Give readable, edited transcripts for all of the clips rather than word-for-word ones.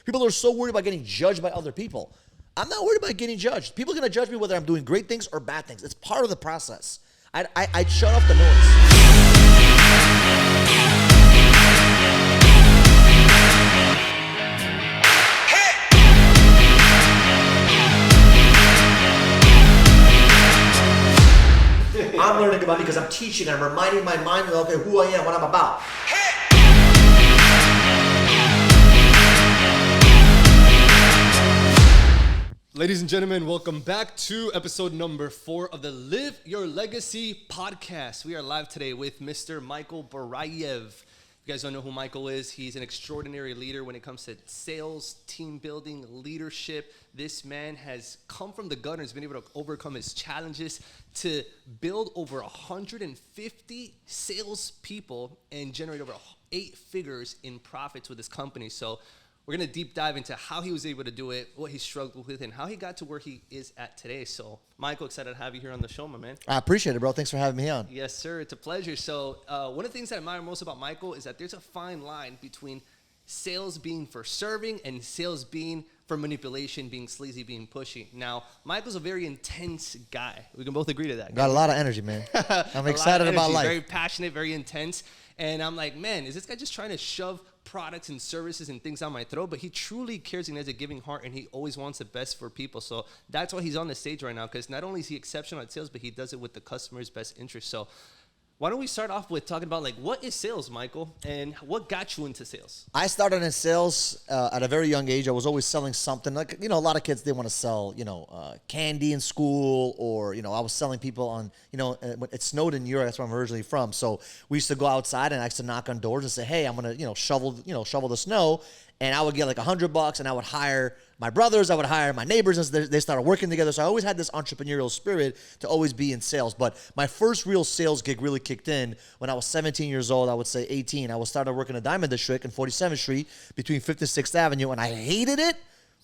People are so worried about getting judged by other people. I'm not worried about getting judged. People are going to judge me whether I'm doing great things or bad things. It's part of the process. I'd shut off the noise. I'm learning about me because I'm teaching. I'm reminding my mind, okay, who I am, what I'm about. Ladies and gentlemen, welcome back to episode number 4 of the Live Your Legacy podcast. We are live today with Mr. Michael Barayev. If you guys don't know who Michael is, he's an extraordinary leader when it comes to sales, team building, leadership. This man has come from the gutter and has been able to overcome his challenges to build over 150 sales people and generate over 8 figures in profits with his company. So we're going to deep dive into how he was able to do it, what he struggled with, and how he got to where he is at today. So, Michael, excited to have you here on the show, my man. I appreciate it, bro. Thanks for having me on. Yes, sir. It's a pleasure. So, one of the things that I admire most about Michael is that there's a fine line between sales being for serving and sales being for manipulation, being sleazy, being pushy. Now, Michael's a very intense guy. We can both agree to that. Got a lot of energy, man. I'm excited about life. Very passionate, very intense. And I'm like, man, is this guy just trying to shove products and services and things down my throat? But he truly cares and has a giving heart, and he always wants the best for people. So that's why he's on the stage right now, because not only is he exceptional at sales, but he does it with the customer's best interest. So why don't we start off with talking about, like, what is sales, Michael, and what got you into sales? I started in sales at a very young age. I was always selling something. Like, a lot of kids, they want to sell, candy in school, or, I was selling people on, it snowed in Europe. That's where I'm originally from. So we used to go outside and I used to knock on doors and say, hey, I'm going to, shovel the snow. And I would get like $100 and I would hire my brothers, I would hire my neighbors, and they started working together. So I always had this entrepreneurial spirit to always be in sales. But my first real sales gig really kicked in when I was 17 years old. I would say 18. I was started working in Diamond District in 47th Street between 5th and 6th Avenue, and I hated it.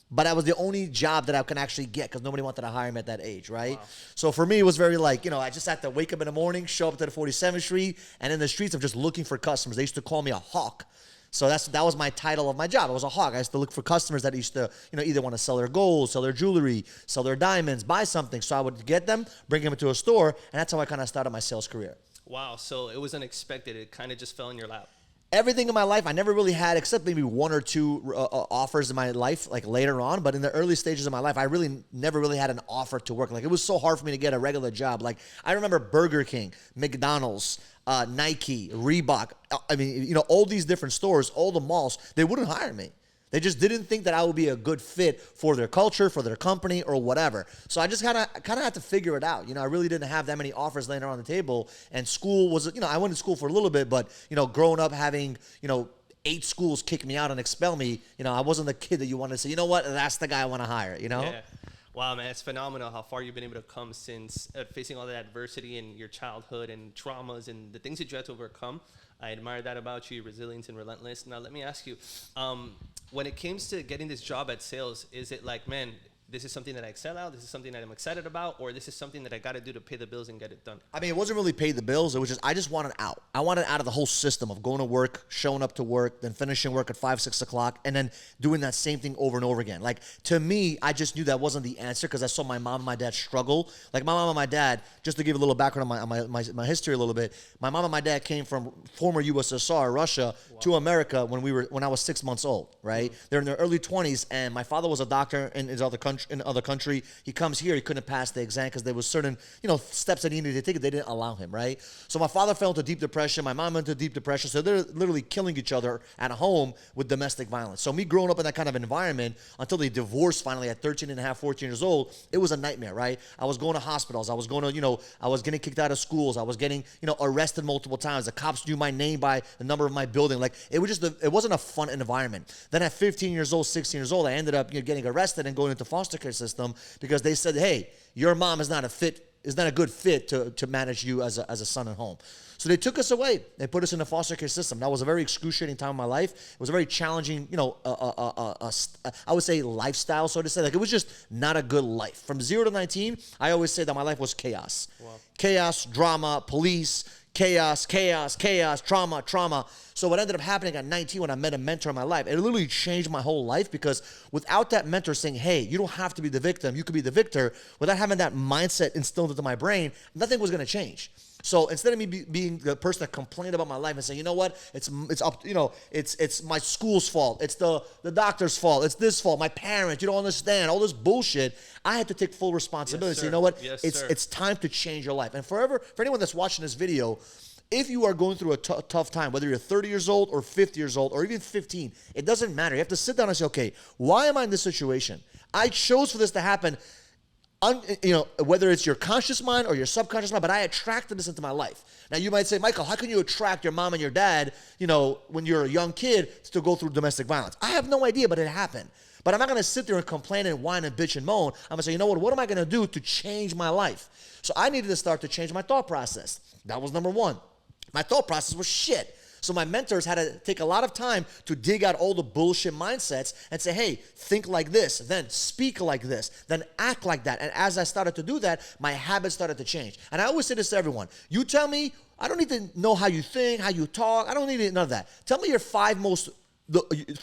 But that was the only job that I can actually get because nobody wanted to hire me at that age, right? Wow. So for me, it was very I just had to wake up in the morning, show up to the 47th Street, and in the streets, I'm just looking for customers. They used to call me a hawk. So that was my title of my job. I was a hawk. I used to look for customers that used to, either want to sell their gold, sell their jewelry, sell their diamonds, buy something. So I would get them, bring them into a store, and that's how I kind of started my sales career. Wow. So it was unexpected. It kind of just fell in your lap. Everything in my life, I never really had, except maybe 1 or 2 offers in my life, like later on. But in the early stages of my life, I really never really had an offer to work. Like, it was so hard for me to get a regular job. Like, I remember Burger King, McDonald's, Nike, Reebok. All these different stores, all the malls, they wouldn't hire me. They just didn't think that I would be a good fit for their culture, for their company, or whatever. So I just kind of had to figure it out. I really didn't have that many offers laying around the table. And school was, I went to school for a little bit, but, growing up having, 8 schools kick me out and expel me, I wasn't the kid that you want to say, you know what, that's the guy I want to hire, Yeah. Wow, man, it's phenomenal how far you've been able to come since facing all that adversity in your childhood and traumas and the things that you had to overcome. I admire that about you, resilience and relentless. Now, let me ask you, when it comes to getting this job at sales, is it like, man, this is something that I excel at, this is something that I'm excited about, or this is something that I got to do to pay the bills and get it done? It wasn't really pay the bills. It was just, I just wanted out. I wanted out of the whole system of going to work, showing up to work, then finishing work at 5, 6 o'clock, and then doing that same thing over and over again. Like, to me, I just knew that wasn't the answer because I saw my mom and my dad struggle. Like, my mom and my dad, just to give a little background on my history a little bit, my mom and my dad came from former USSR, Russia, to America when I was 6 months old, right? Mm-hmm. They're in their early 20s, and my father was a doctor in other country. He comes here, he couldn't pass the exam because there was certain, steps that he needed to take. They didn't allow him, right? So my father fell into deep depression. My mom went into deep depression. So they're literally killing each other at home with domestic violence. So me growing up in that kind of environment until they divorced finally at 13 and a half, 14 years old, it was a nightmare, right? I was going to hospitals. I was going to, I was getting kicked out of schools. I was getting, arrested multiple times. The cops knew my name by the number of my building. Like, it wasn't a fun environment. Then at 15 years old, 16 years old, I ended up getting arrested and going into foster care system because they said, hey, your mom is not a good fit to manage you as a son at home. So they took us away. They put us in the foster care system. That was a very excruciating time in my life. It was a very challenging, I would say lifestyle, so to say. Like, it was just not a good life. From 0 to 19, I always say that my life was chaos. Wow. Chaos, drama, police, chaos, chaos, chaos, trauma, trauma. So what ended up happening at 19 when I met a mentor in my life, it literally changed my whole life, because without that mentor saying, hey, you don't have to be the victim, you could be the victor, without having that mindset instilled into my brain, nothing was going to change. So instead of me being the person that complained about my life and saying, you know what, it's up, it's my school's fault, it's the doctor's fault, it's this fault, my parents, you don't understand, all this bullshit, I had to take full responsibility. Yes, So you know what, yes, it's time to change your life. And for anyone that's watching this video, if you are going through a tough time, whether you're 30 years old or 50 years old or even 15, it doesn't matter. You have to sit down and say, okay, why am I in this situation? I chose for this to happen. Whether it's your conscious mind or your subconscious mind, but I attracted this into my life. Now you might say, Michael, how can you attract your mom and your dad, when you're a young kid, to go through domestic violence? I have no idea, but it happened. But I'm not going to sit there and complain and whine and bitch and moan. I'm going to say, you know what am I going to do to change my life? So I needed to start to change my thought process. That was number one. My thought process was shit. So my mentors had to take a lot of time to dig out all the bullshit mindsets and say, hey, think like this, then speak like this, then act like that. And as I started to do that, my habits started to change. And I always say this to everyone. You tell me, I don't need to know how you think, how you talk. I don't need none of that. Tell me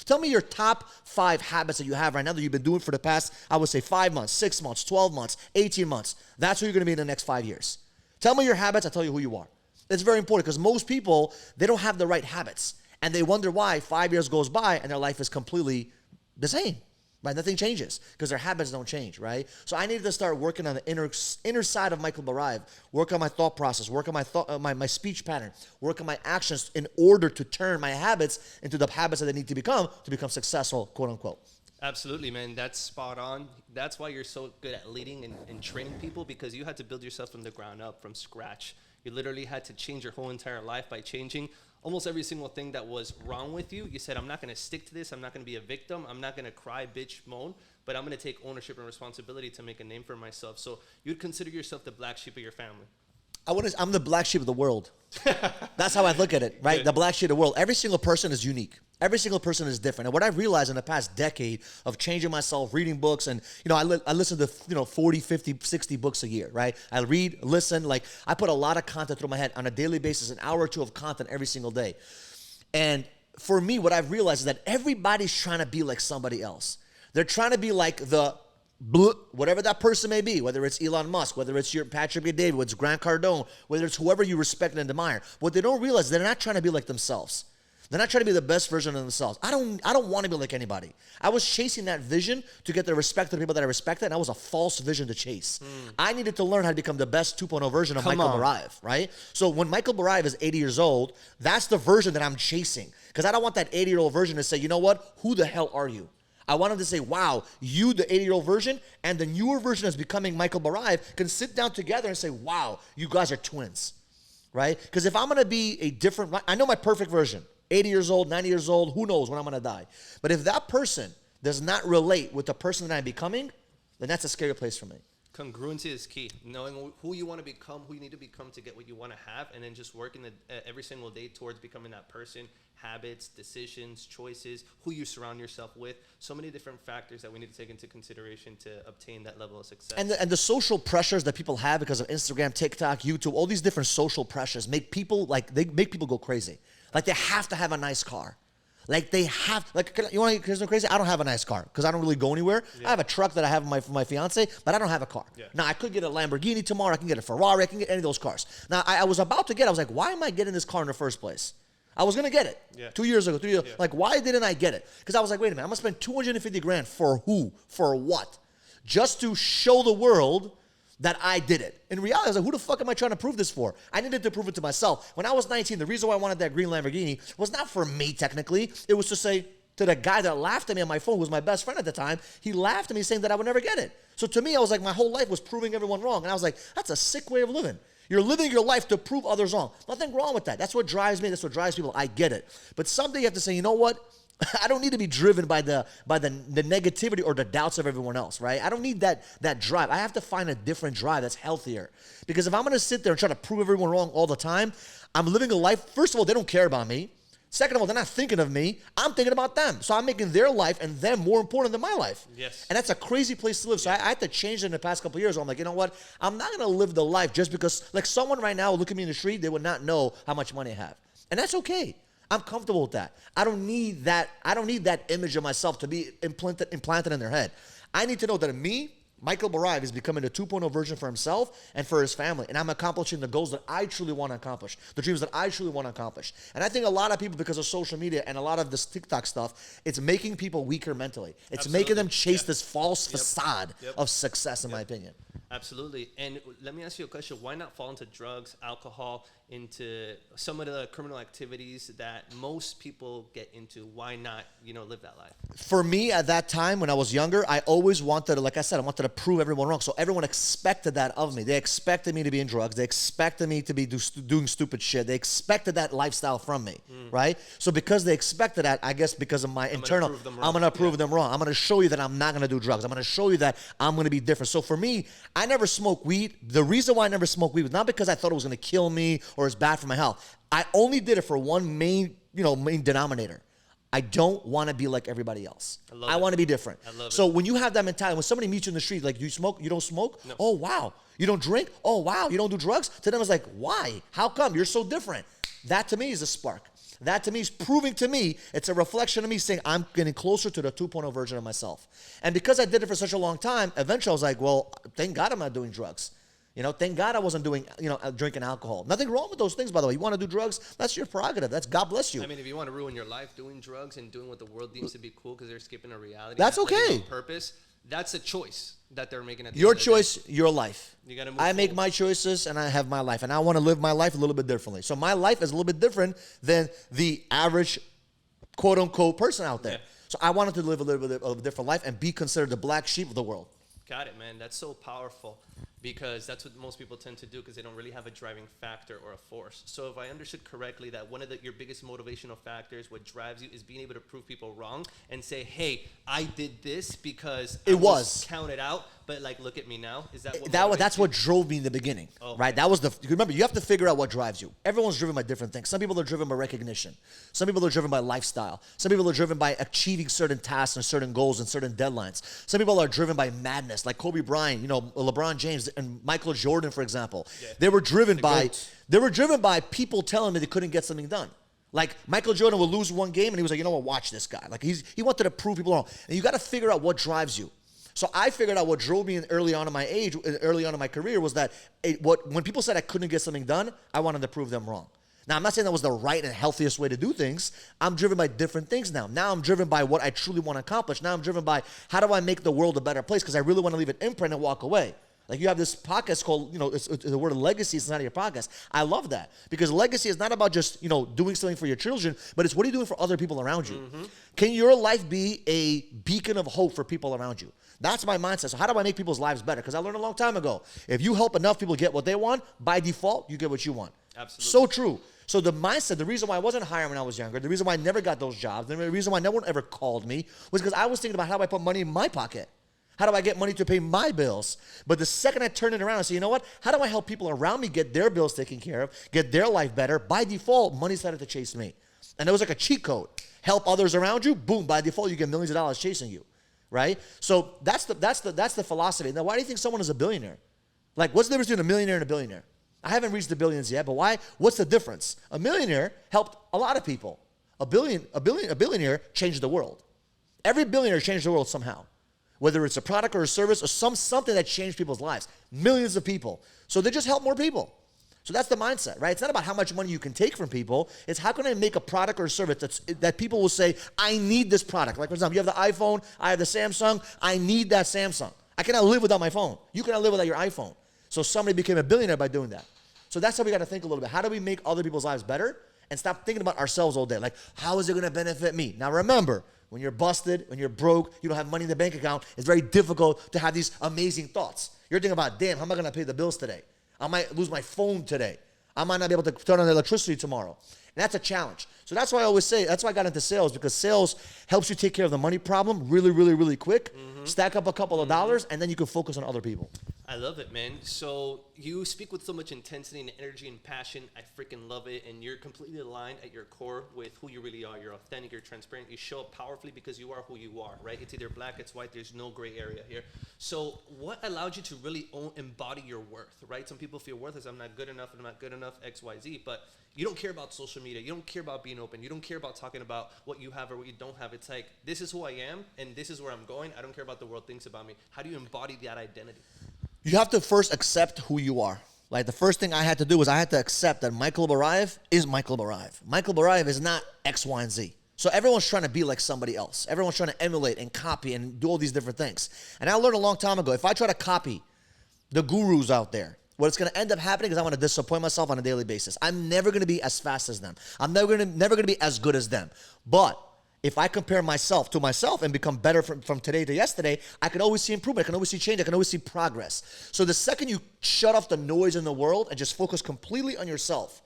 tell me your top 5 habits that you have right now that you've been doing for the past, I would say 5 months, 6 months, 12 months, 18 months. That's who you're going to be in the next 5 years. Tell me your habits. I'll tell you who you are. It's very important, because most people, they don't have the right habits, and they wonder why 5 years goes by and their life is completely the same, right? Nothing changes because their habits don't change, right? So I needed to start working on the inner side of Michael Barayev, work on my thought process, work on my speech pattern, work on my actions in order to turn my habits into the habits that they need to become successful, quote unquote. Absolutely, man. That's spot on. That's why you're so good at leading and training people, because you had to build yourself from the ground up, from scratch. You literally had to change your whole entire life by changing almost every single thing that was wrong with you. You said, I'm not going to stick to this. I'm not going to be a victim. I'm not going to cry, bitch, moan, but I'm going to take ownership and responsibility to make a name for myself. So you'd consider yourself the black sheep of your family. I'm the black sheep of the world. That's how I look at it, right? Good. The black sheep of the world. Every single person is unique. Every single person is different. And what I've realized in the past decade of changing myself, reading books, and, I listen to, 40, 50, 60 books a year, right? I read, listen, I put a lot of content through my head on a daily basis, an hour or two of content every single day. And for me, what I've realized is that everybody's trying to be like somebody else. They're trying to be like whatever that person may be, whether it's Elon Musk, whether it's your Patrick David, whether it's Grant Cardone, whether it's whoever you respect and admire. What they don't realize is they're not trying to be like themselves. They're not trying to be the best version of themselves. I don't want to be like anybody. I was chasing that vision to get the respect of the people that I respected, and that was a false vision to chase. I needed to learn how to become the best 2.0 version of Michael Barayev, right? So when Michael Barayev is 80 years old, that's the version that I'm chasing, because I don't want that 80-year-old version to say, you know what, who the hell are you? I want him to say, wow, you, the 80-year-old version, and the newer version that's becoming Michael Barayev can sit down together and say, wow, you guys are twins, right? Because if I'm going to be a different, I know my perfect version, 80 years old, 90 years old, who knows when I'm going to die. But if that person does not relate with the person that I'm becoming, then that's a scary place for me. Congruency is key. Knowing who you want to become, who you need to become to get what you want to have, and then just working every single day towards becoming that person. Habits, decisions, choices, who you surround yourself with. So many different factors that we need to take into consideration to obtain that level of success. And the social pressures that people have because of Instagram, TikTok, YouTube, all these different social pressures make people go crazy. Like they have to have a nice car. Like they have, you want to hear something crazy? I don't have a nice car because I don't really go anywhere. Yeah. I have a truck that I have for my fiance, but I don't have a car. Yeah. Now I could get a Lamborghini tomorrow. I can get a Ferrari. I can get any of those cars. Now I was about to I was like, why am I getting this car in the first place? I was going to get it 2 years ago, 3 years ago. Like, why didn't I get it? Because I was like, wait a minute, I'm going to spend 250 grand for who? For what? Just to show the world that I did it. In reality, I was like, who the fuck am I trying to prove this for? I needed to prove it to myself. When I was 19, the reason why I wanted that green Lamborghini was not for me, technically. It was to say to the guy that laughed at me on my phone, who was my best friend at the time, he laughed at me saying that I would never get it. So to me, I was like, my whole life was proving everyone wrong. And I was like, that's a sick way of living. You're living your life to prove others wrong. Nothing wrong with that. That's what drives me. That's what drives people. I get it. But someday you have to say, you know what? I don't need to be driven by the negativity or the doubts of everyone else, right? I don't need that drive. I have to find a different drive that's healthier. Because if I'm going to sit there and try to prove everyone wrong all the time, I'm living a life, first of all, they don't care about me. Second of all, they're not thinking of me. I'm thinking about them. So I'm making their life and them more important than my life. Yes. And that's a crazy place to live. So I had to change it in the past couple of years. I'm like, you know what? I'm not going to live the life just because, like, someone right now will look at me in the street, they would not know how much money I have. And that's okay. I'm comfortable with that. I don't need that. I don't need that image of myself to be implanted in their head. I need to know that me, Michael Barayev, is becoming a 2.0 version for himself and for his family. And I'm accomplishing the goals that I truly want to accomplish, the dreams that I truly want to accomplish. And I think a lot of people, because of social media and a lot of this TikTok stuff, it's making people weaker mentally. It's making them chase this false facade of success, in my opinion. Absolutely. And let me ask you a question. Why not fall into drugs, alcohol, into some of the criminal activities that most people get into? Why not, live that life? For me, at that time, when I was younger, I always wanted to, like I said, I wanted to prove everyone wrong. So everyone expected that of me. They expected me to be in drugs. They expected me to be doing stupid shit. They expected that lifestyle from me, right? So because they expected that, I guess because of my internal, I'm going to prove them wrong. I'm going to show you that I'm not going to do drugs. I'm going to show you that I'm going to be different. So for me, I never smoked weed. The reason why I never smoked weed was not because I thought it was going to kill me or it's bad for my health. I only did it for one main denominator. I don't want to be like everybody else. I want to be different. So when you have that mentality, when somebody meets you in the street, like, you smoke, you don't smoke? No. Oh, wow. You don't drink? Oh, wow. You don't do drugs? To them, it's like, why? How come? You're so different. That to me is a spark. That to me is proving to me, it's a reflection of me saying I'm getting closer to the 2.0 version of myself. And because I did it for such a long time, eventually I was like, well, thank God I'm not doing drugs. Thank God I wasn't doing, drinking alcohol. Nothing wrong with those things, by the way. You want to do drugs, that's your prerogative. That's God bless you. I mean, if you want to ruin your life doing drugs and doing what the world deems to be cool because they're skipping a reality, that's okay. On purpose, that's a choice that they're making. At the your end of choice, the day. your life. You gotta move I make forward. my choices and I have my life, and I want to live my life a little bit differently. So my life is a little bit different than the average, quote unquote, person out there. Yeah. So I wanted to live a little bit of a different life and be considered the black sheep of the world. Got it, man. That's so powerful, because that's what most people tend to do, because they don't really have a driving factor or a force. So if I understood correctly, that one of your biggest motivational factors, what drives you, is being able to prove people wrong and say, hey, I did this because I was counted out, but like, look at me now. Is that what that's what drove me in the beginning, right? That was remember, you have to figure out what drives you. Everyone's driven by different things. Some people are driven by recognition. Some people are driven by lifestyle. Some people are driven by achieving certain tasks and certain goals and certain deadlines. Some people are driven by madness, like Kobe Bryant, LeBron James and Michael Jordan, for example. Yeah. They were driven by people telling them they couldn't get something done. Like, Michael Jordan would lose one game and he was like, you know what, watch this guy. Like, he wanted to prove people wrong. And you got to figure out what drives you. So I figured out what drove me early on in my career was that when people said I couldn't get something done, I wanted to prove them wrong. Now, I'm not saying that was the right and healthiest way to do things. I'm driven by different things now. Now I'm driven by what I truly want to accomplish. Now I'm driven by how do I make the world a better place, because I really want to leave an imprint and walk away. Like, you have this podcast called, it's the word legacy is not your podcast. I love that, because legacy is not about just, doing something for your children, but it's what are you doing for other people around you? Mm-hmm. Can your life be a beacon of hope for people around you? That's my mindset. So how do I make people's lives better? Because I learned a long time ago, if you help enough people get what they want, by default, you get what you want. Absolutely. So true. So the mindset, the reason why I wasn't hired when I was younger, the reason why I never got those jobs, the reason why no one ever called me was because I was thinking about how do I put money in my pocket? How do I get money to pay my bills? But the second I turn it around and say, you know what? How do I help people around me get their bills taken care of, get their life better? By default, money started to chase me. And it was like a cheat code. Help others around you, boom, by default, you get millions of dollars chasing you, right? So that's the philosophy. Now, why do you think someone is a billionaire? Like, what's the difference between a millionaire and a billionaire? I haven't reached the billions yet, but why? What's the difference? A millionaire helped a lot of people. A billionaire changed the world. Every billionaire changed the world somehow. Whether it's a product or a service or something that changed people's lives. Millions of people. So they just help more people. So that's the mindset, right? It's not about how much money you can take from people. It's how can I make a product or a service that people will say, I need this product. Like, for example, you have the iPhone, I have the Samsung, I need that Samsung. I cannot live without my phone. You cannot live without your iPhone. So somebody became a billionaire by doing that. So that's how we got to think a little bit. How do we make other people's lives better and stop thinking about ourselves all day? Like, how is it going to benefit me? Now, remember, when you're busted, when you're broke, you don't have money in the bank account, it's very difficult to have these amazing thoughts. You're thinking about, damn, how am I going to pay the bills today? I might lose my phone today. I might not be able to turn on the electricity tomorrow. And that's a challenge. So that's why I always say, that's why I got into sales, because sales helps you take care of the money problem really, really, really quick, stack up a couple of dollars, and then you can focus on other people. I love it, man. So you speak with so much intensity and energy and passion. I freaking love it. And you're completely aligned at your core with who you really are. You're authentic, you're transparent. You show up powerfully because you are who you are, right? It's either black, it's white. There's no gray area here. So what allowed you to really embody your worth, right? Some people feel worthless. I'm not good enough. I'm not good enough, X, Y, Z. But you don't care about social media. You don't care about being open. You don't care about talking about what you have or what you don't have. It's like, this is who I am and this is where I'm going. I don't care about the world thinks about me. How do you embody that identity? You have to first accept who you are. Like the first thing I had to do was I had to accept that Michael Barayev is Michael Barayev. Michael Barayev is not X, Y, and Z. So everyone's trying to be like somebody else. Everyone's trying to emulate and copy and do all these different things. And I learned a long time ago, if I try to copy the gurus out there, what's going to end up happening is I'm going to disappoint myself on a daily basis. I'm never going to be as fast as them. I'm never going to be as good as them. But if I compare myself to myself and become better from today to yesterday, I can always see improvement. I can always see change. I can always see progress. So the second you shut off the noise in the world and just focus completely on yourself,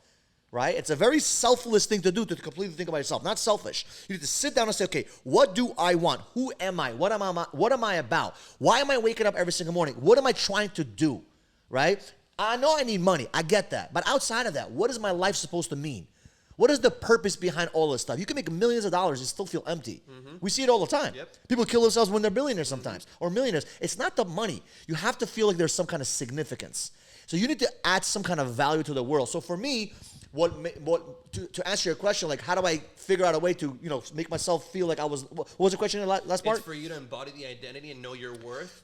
right? It's a very selfless thing to do, to completely think about yourself. Not selfish. You need to sit down and say, okay, what do I want? Who am I? What am I about? Why am I waking up every single morning? What am I trying to do, right? I know I need money. I get that. But outside of that, what is my life supposed to mean? What is the purpose behind all this stuff? You can make millions of dollars and still feel empty. Mm-hmm. We see it all the time. Yep. People kill themselves when they're billionaires sometimes, or millionaires. It's not the money. You have to feel like there's some kind of significance. So you need to add some kind of value to the world. So for me, to answer your question, like how do I figure out a way to make myself feel like I was? What was the question in the last part? It's for you to embody the identity and know your worth.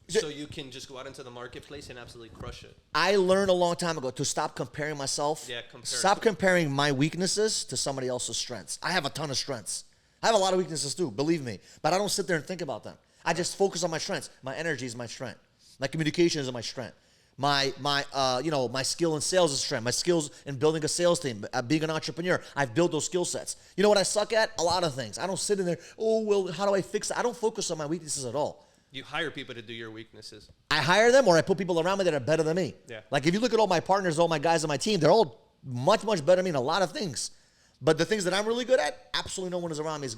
So you can just go out into the marketplace and absolutely crush it. I learned a long time ago to stop comparing myself. Yeah, stop comparing my weaknesses to somebody else's strengths. I have a ton of strengths. I have a lot of weaknesses too, believe me. But I don't sit there and think about them. I just focus on my strengths. My energy is my strength. My communication is my strength. My skill in sales is strength. My skills in building a sales team, being an entrepreneur, I've built those skill sets. You know what I suck at? A lot of things. I don't sit in there, how do I fix it? I don't focus on my weaknesses at all. You hire people to do your weaknesses. I hire them, or I put people around me that are better than me. Yeah. Like if you look at all my partners, all my guys on my team, they're all much, much better than me in a lot of things. But the things that I'm really good at, absolutely no one is around me is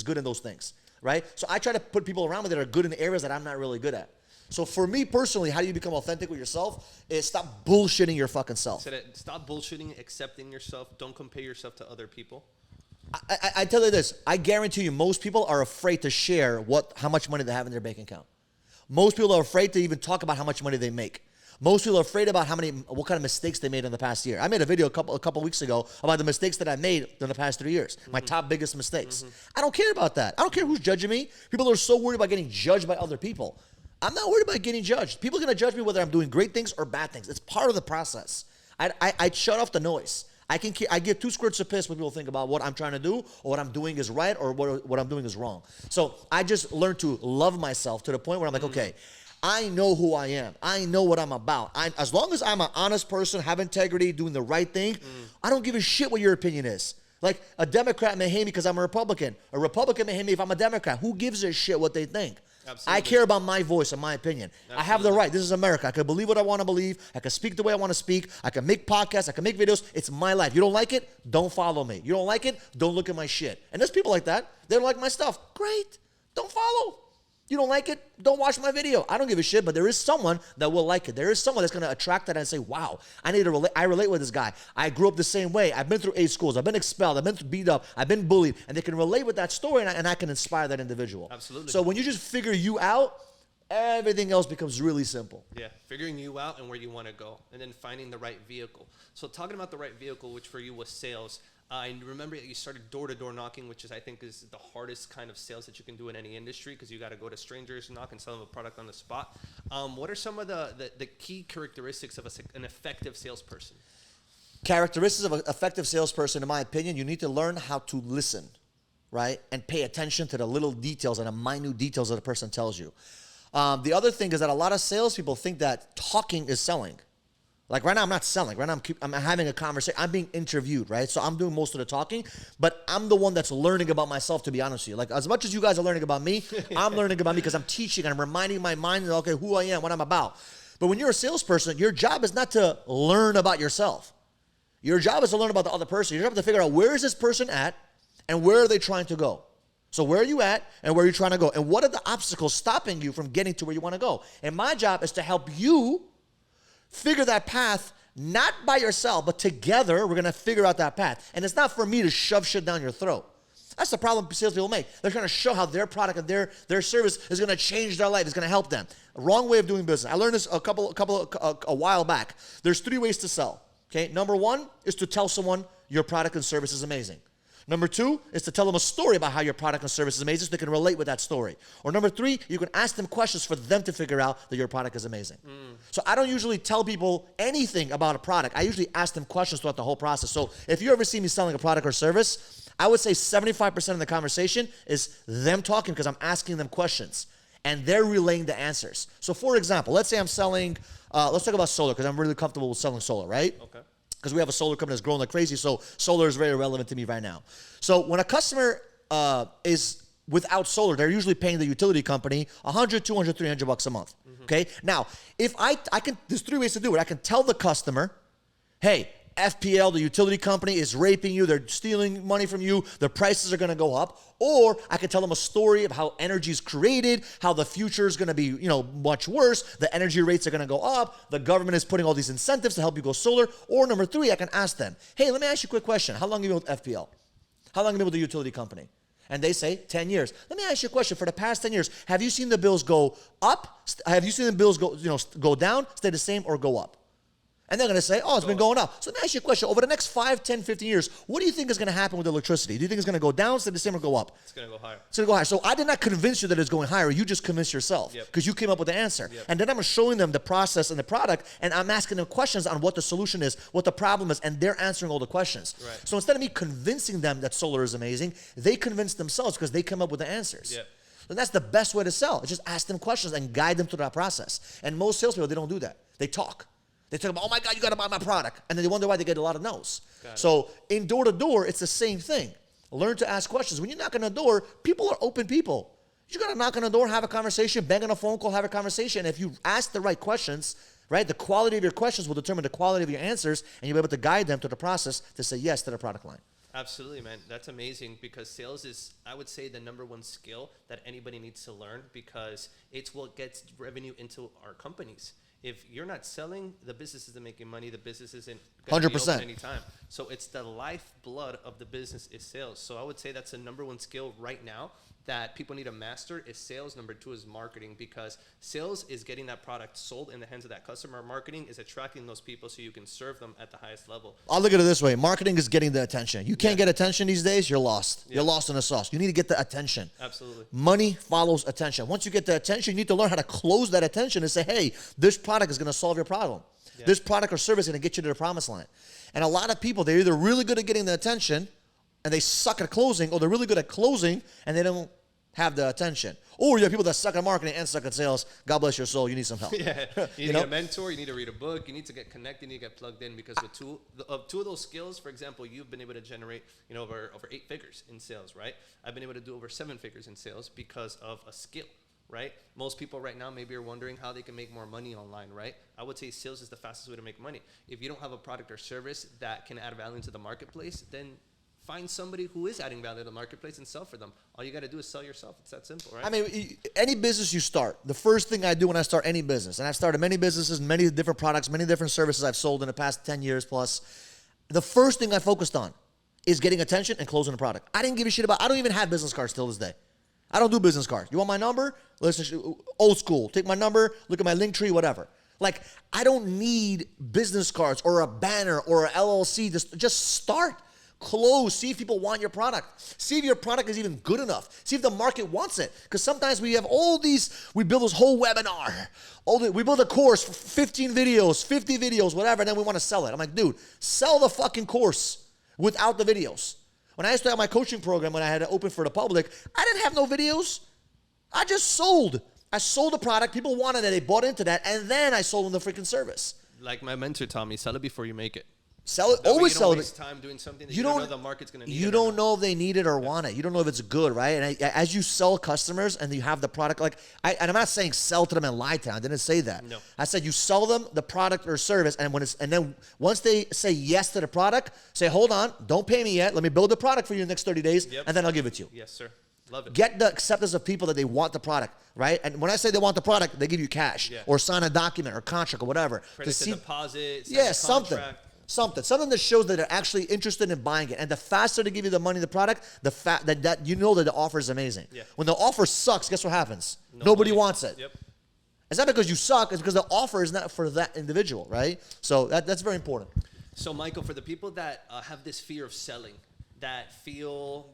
good in those things, right? So I try to put people around me that are good in the areas that I'm not really good at. So for me personally, how do you become authentic with yourself? Is stop bullshitting your fucking self. Stop bullshitting, accepting yourself. Don't compare yourself to other people. I tell you this, I guarantee you most people are afraid to share how much money they have in their bank account. Most people are afraid to even talk about how much money they make. Most people are afraid about what kind of mistakes they made in the past year. I made a video a couple weeks ago about the mistakes that I made in the past 3 years. Mm-hmm. My top biggest mistakes. Mm-hmm. I don't care about that. I don't care who's judging me. People are so worried about getting judged by other people. I'm not worried about getting judged. People are going to judge me whether I'm doing great things or bad things. It's part of the process. I shut off the noise. I get 2 squirts of piss when people think about what I'm trying to do or what I'm doing is right or what I'm doing is wrong. So I just learned to love myself to the point where I'm like, okay, I know who I am. I know what I'm about. As long as I'm an honest person, have integrity, doing the right thing, I don't give a shit what your opinion is. Like a Democrat may hate me because I'm a Republican. A Republican may hate me if I'm a Democrat. Who gives a shit what they think? Absolutely. I care about my voice and my opinion. Absolutely. I have the right. This is America. I can believe what I want to believe. I can speak the way I want to speak. I can make podcasts. I can make videos. It's my life. You don't like it? Don't follow me. You don't like it? Don't look at my shit. And there's people like that. They don't like my stuff. Great. Don't follow. You don't like it? Don't watch my video. I don't give a shit, but there is someone that will like it. There is someone that's going to attract that and say, wow, I relate with this guy. I grew up the same way. I've been through 8 schools. I've been expelled. I've been beat up. I've been bullied. And they can relate with that story, and I can inspire that individual. Absolutely. So when you just figure you out, everything else becomes really simple. Yeah, figuring you out and where you want to go, and then finding the right vehicle. So talking about the right vehicle, which for you was sales, I remember that you started door-to-door knocking, which I think is the hardest kind of sales that you can do in any industry because you got to go to strangers, knock, and sell them a product on the spot. What are some of the key characteristics of an effective salesperson? Characteristics of an effective salesperson, in my opinion, you need to learn how to listen, right? And pay attention to the little details and the minute details that a person tells you. The other thing is that a lot of salespeople think that talking is selling. Like right now, I'm not selling. Right now, I'm having a conversation. I'm being interviewed, right? So I'm doing most of the talking, but I'm the one that's learning about myself, to be honest with you. Like as much as you guys are learning about me, I'm learning about me because I'm teaching and I'm reminding my mind, okay, who I am, what I'm about. But when you're a salesperson, your job is not to learn about yourself. Your job is to learn about the other person. Your job is to figure out where is this person at and where are they trying to go. So where are you at and where are you trying to go? And what are the obstacles stopping you from getting to where you want to go? And my job is to help you figure that path, not by yourself, but together we're going to figure out that path. And it's not for me to shove shit down your throat. That's the problem salespeople make. They're trying to show how their product and their service is going to change their life. It's going to help them. Wrong way of doing business. I learned this a while back. There's 3 ways to sell. Okay, number 1 is to tell someone your product and service is amazing. Number 2 is to tell them a story about how your product and service is amazing so they can relate with that story. Or number 3, you can ask them questions for them to figure out that your product is amazing. So I don't usually tell people anything about a product. I usually ask them questions throughout the whole process. So if you ever see me selling a product or service, I would say 75% of the conversation is them talking because I'm asking them questions and they're relaying the answers. So for example, let's say I'm selling, let's talk about solar because I'm really comfortable with selling solar, right? Okay. Because we have a solar company that's growing like crazy, so solar is very relevant to me right now. So when a customer is without solar, they're usually paying the utility company $100, $200, $300 a month. Okay. Now, if I can, there's 3 ways to do it. I can tell the customer, hey, FPL, the utility company, is raping you. They're stealing money from you. The prices are going to go up. Or I can tell them a story of how energy is created, how the future is going to be, much worse. The energy rates are going to go up. The government is putting all these incentives to help you go solar. Or number 3, I can ask them, hey, let me ask you a quick question. How long have you been with FPL? How long have you been with the utility company? And they say 10 years. Let me ask you a question. For the past 10 years, have you seen the bills go up? Have you seen the bills go down, stay the same, or go up? And they're going to say, oh, it's been going up. So let me ask you a question. Over the next 5, 10, 15 years, what do you think is going to happen with electricity? Do you think it's going to go down, stay the same, or go up? It's going to go higher. It's going to go higher. So I did not convince you that it's going higher. You just convinced yourself because you came up with the answer. Yep. And then I'm showing them the process and the product, and I'm asking them questions on what the solution is, what the problem is, and they're answering all the questions. Right. So instead of me convincing them that solar is amazing, they convince themselves because they come up with the answers. Yep. And that's the best way to sell. It's just ask them questions and guide them through that process. And most salespeople, they don't do that. They talk. They talk about, oh my God, you got to buy my product. And then they wonder why they get a lot of no's. So in door-to-door, it's the same thing. Learn to ask questions. When you knock on a door, people are open people. You got to knock on a door, have a conversation, bang on a phone call, have a conversation. If you ask the right questions, right, the quality of your questions will determine the quality of your answers, and you'll be able to guide them through the process to say yes to the product line. Absolutely, man. That's amazing because sales is, I would say, the #1 skill that anybody needs to learn because it's what gets revenue into our companies. If you're not selling, the business isn't making money. The business isn't going to be open anytime. So it's the lifeblood of the business is sales. So I would say that's the #1 skill right now that people need to master is sales. Number 2 is marketing because sales is getting that product sold in the hands of that customer. Marketing is attracting those people so you can serve them at the highest level. I'll look at it this way. Marketing is getting the attention. You can't get attention these days, you're lost. You're lost in the sauce. You need to get the attention. Absolutely. Money follows attention. Once you get the attention, you need to learn how to close that attention and say, hey, this product is going to solve your problem. Yeah. This product or service is going to get you to the promised line. And a lot of people, they're either really good at getting the attention and they suck at closing, or they're really good at closing and they don't have the attention. Or you have people that suck at marketing and suck at sales. God bless your soul. You need some help. Yeah. You need a mentor. You need to read a book. You need to get connected. You need to get plugged in because with two of those skills, for example, you've been able to generate over 8 figures in sales, right? I've been able to do over 7 figures in sales because of a skill. Right? Most people right now maybe are wondering how they can make more money online, right? I would say sales is the fastest way to make money. If you don't have a product or service that can add value to the marketplace, then find somebody who is adding value to the marketplace and sell for them. All you got to do is sell yourself. It's that simple, right? I mean, any business you start, the first thing I do when I start any business, and I've started many businesses, many different products, many different services I've sold in the past 10 years plus, the first thing I focused on is getting attention and closing the product. I didn't give a shit about, I don't even have business cards till this day. I don't do business cards. You want my number? Listen, old school. Take my number, look at my link tree, whatever. Like, I don't need business cards or a banner or an LLC. Just start, close, see if people want your product. See if your product is even good enough. See if the market wants it. Because sometimes we have all these, we build this whole webinar. We build a course for 15 videos, 50 videos, whatever, and then we want to sell it. I'm like, dude, sell the fucking course without the videos. When I used to have my coaching program, when I had to open for the public, I didn't have no videos. I just sold. I sold the product. People wanted it. They bought into that. And then I sold them the freaking service. Like my mentor taught me, sell it before you make it. Sell it. Always sell it. You don't waste time doing something that you don't know the market's going to need. You don't know if they need it or want it. You don't know if it's good, right? And as you sell customers and you have the product, and I'm not saying sell to them and lie to them. I didn't say that. No. I said you sell them the product or service, and then once they say yes to the product, say, hold on, don't pay me yet. Let me build the product for you in the next 30 days, and then I'll give it to you. Yes, sir. Love it. Get the acceptance of people that they want the product, right? And when I say they want the product, they give you cash or sign a document or contract or whatever. Credit to deposit, something that shows that they're actually interested in buying it. And the faster they give you the money, the product, that you know that the offer is amazing. Yeah. When the offer sucks, guess what happens? Nobody wants it. Yep. It's not because you suck, it's because the offer is not for that individual, right? So that's very important. So Michael, for the people that have this fear of selling, that feel